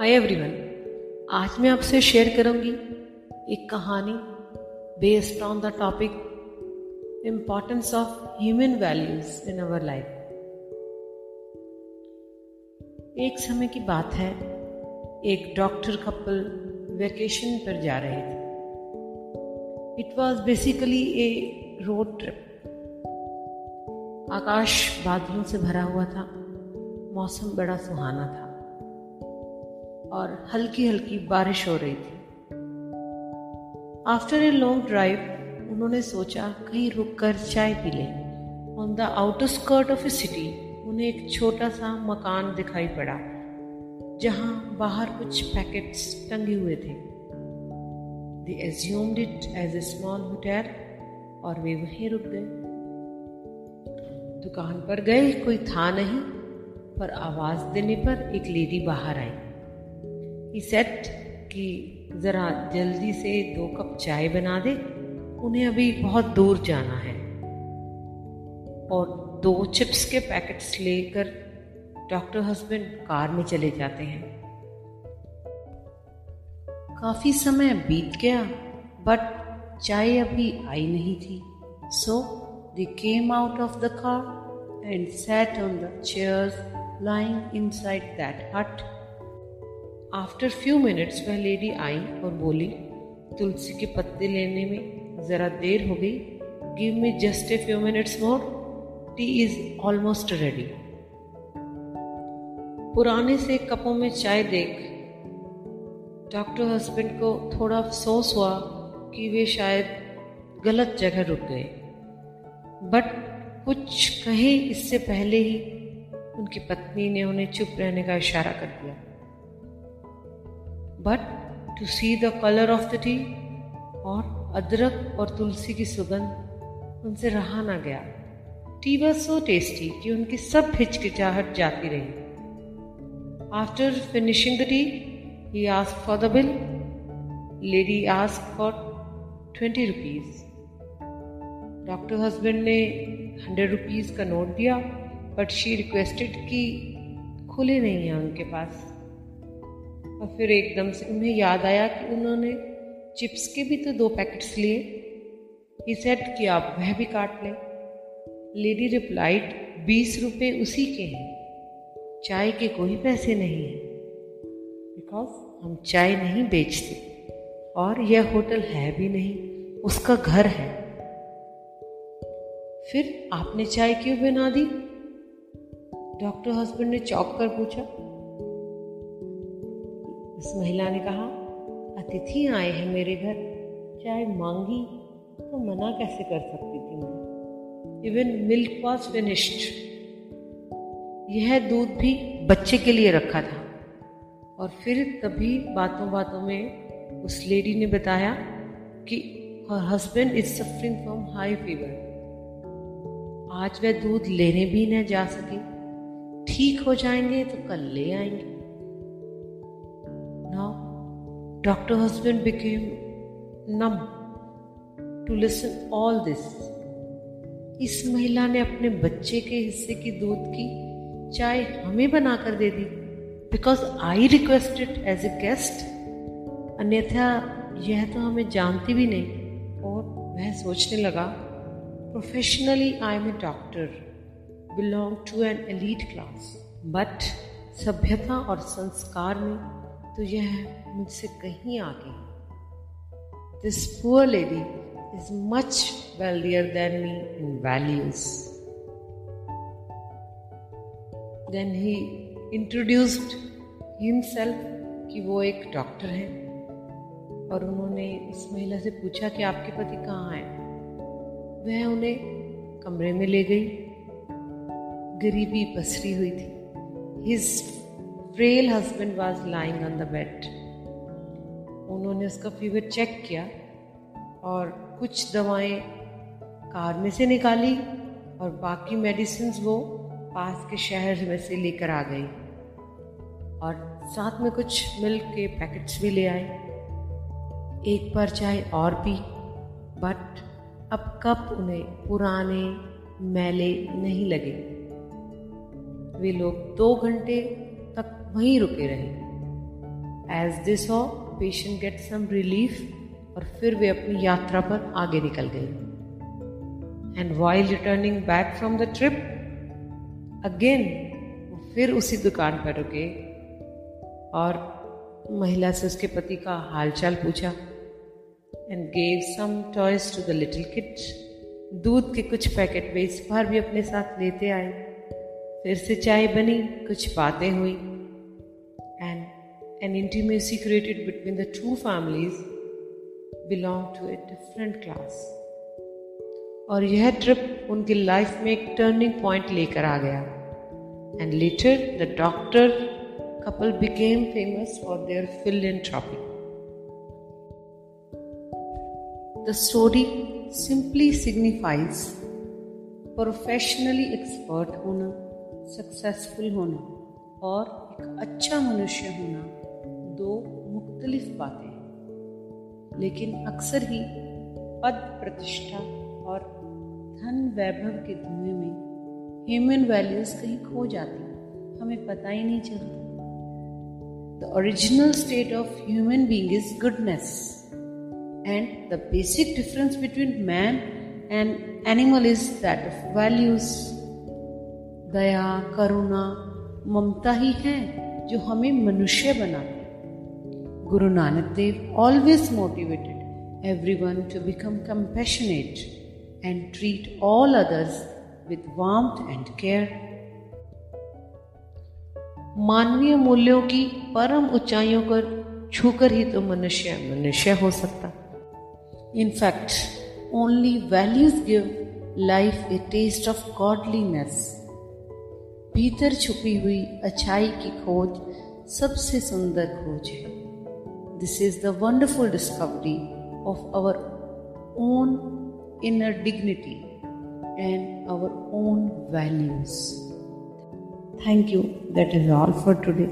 Hi everyone, आज मैं आपसे शेयर करूंगी एक कहानी based on the topic importance of human values in our life. एक समय की बात है, एक डॉक्टर कपल वेकेशन पर जा रहे थे। It was basically a road trip. आकाश बादलों से भरा हुआ था, मौसम बड़ा सुहाना था और हल्की हल्की बारिश हो रही थी। आफ्टर ए लॉन्ग ड्राइव उन्होंने सोचा कहीं रुककर चाय पी लें। On the outer skirt of A city उन्हें एक छोटा सा मकान दिखाई पड़ा जहां बाहर कुछ पैकेट्स टंगे हुए थे। They assumed it as a small hotel और वे वहीं रुक गए। दुकान पर गए, कोई था नहीं, पर आवाज देने पर एक लेडी बाहर आई। ही सेड कि जरा जल्दी से 2 कप चाय बना दे, उन्हें अभी बहुत दूर जाना है। और 2 चिप्स के पैकेट्स लेकर डॉक्टर हस्बैंड कार में चले जाते हैं। काफी समय बीत गया बट चाय अभी आई नहीं थी। So they came out of the car and sat on the chairs lying inside that hut. After few minutes वह लेडी आई और बोली, तुलसी के पत्ते लेने में जरा देर हो गई। Give me just a few minutes more. Tea is almost ready. पुराने से कपों में चाय देख डॉक्टर हस्बैंड को थोड़ा अफसोस हुआ कि वे शायद गलत जगह रुक गए, बट कुछ कहे इससे पहले ही उनकी पत्नी ने उन्हें चुप रहने का इशारा कर दिया। But to see the colour of the tea और अदरक और तुलसी की सुगंध उनसे रहा ना गया। टी वॉज सो टेस्टी कि उनकी सब हिचकिचाहट जाती रही। After finishing the T he asked for the bill. Lady asked for 20 rupees. Doctor husband ने 100 रुपीज का नोट दिया, बट शी रिक्वेस्टेड कि खुले नहीं है उनके पास। और फिर एकदम से उन्हें याद आया कि उन्होंने चिप्स के भी तो 2 पैकेट्स लिए। ही सेड कि आप वह भी काट लें। लेडी रिप्लाइड, 20 रुपये उसी के हैं, चाय के कोई पैसे नहीं हैं, बिकॉज हम चाय नहीं बेचते और यह होटल है भी नहीं, उसका घर है। फिर आपने चाय क्यों बना दी? डॉक्टर हस्बैंड ने चौंक कर पूछा। उस महिला ने कहा, अतिथि आए हैं मेरे घर, चाय मांगी तो मना कैसे कर सकती थी मैं। Even milk was finished. यह दूध भी बच्चे के लिए रखा था। और फिर तभी बातों बातों में उस लेडी ने बताया कि her husband is suffering from high fever. आज वह दूध लेने भी न जा सके, ठीक हो जाएंगे तो कल ले आएंगे। Now, Dr. Husband became numb to listen all this. इस महिला ने अपने बच्चे के हिस्से की दूध की चाय हमें बनाकर दे दी, because I requested as a guest. अन्यथा यह तो हमें जानती भी नहीं। और वह सोचने लगा, professionally I am a doctor, belong to an elite class, but सभ्यता और संस्कार में तो यह मुझसे कहीं आगे। This poor lady is much wealthier than me in values. Then he introduced himself कि वो एक डॉक्टर हैं और उन्होंने इस महिला से पूछा कि आपके पति कहाँ हैं। वह उन्हें कमरे में ले गई। गरीबी पसरी हुई थी। His frail husband was lying on the bed. उन्होंने उसका फीवर चेक किया और कुछ दवाएं कार में से निकाली और बाकी मेडिसिन वो पास के शहर में से लेकर आ गई और साथ में कुछ मिल्क के पैकेट्स भी ले आए। एक बार चाय और पी, बट अब कप उन्हें पुराने मैले नहीं लगे। वे लोग 2 घंटे तक वहीं रुके रहे। As they saw, patient get some relief और फिर वे अपनी यात्रा पर आगे निकल गई. And while returning back from the trip, again वो फिर उसी दुकान पर रुके और महिला से उसके पति का हालचाल पूछा. And gave some toys to the little kid. दूध के कुछ पैकेट वे इस बार भी अपने साथ लेते आए. फिर से चाय बनी, कुछ बातें हुई. And an intimacy created between the two families belonged to a different class. और यह ट्रिप उनकी लाइफ में एक टर्निंग पॉइंट लेकर आ गया. And later the doctor couple became famous for their philanthropy. The story simply signifies professionally expert होना, successful होना और एक अच्छा मनुष्य होना दो मुख्तलिफ बातें हैं. लेकिन अक्सर ही पद प्रतिष्ठा और धन वैभव के धुएं में ह्यूमन वैल्यूज कहीं खो जाती, हमें पता ही नहीं चलता. The original state of human being is goodness and the basic difference between man and animal is that of values. दया, करुणा, ममता ही है जो हमें मनुष्य बनाते. Guru Nanak Dev always motivated everyone to become compassionate and treat all others with warmth and care. मानवीय मूल्यों की परम ऊंचाइयों पर छूकर ही तो मनुष्य मनुष्य हो सकता. In fact, only values give life a taste of godliness. भीतर छुपी हुई अच्छाई की खोज सबसे सुंदर खोज है. This is the wonderful discovery of our own inner dignity and our own values. Thank you. That is all for today.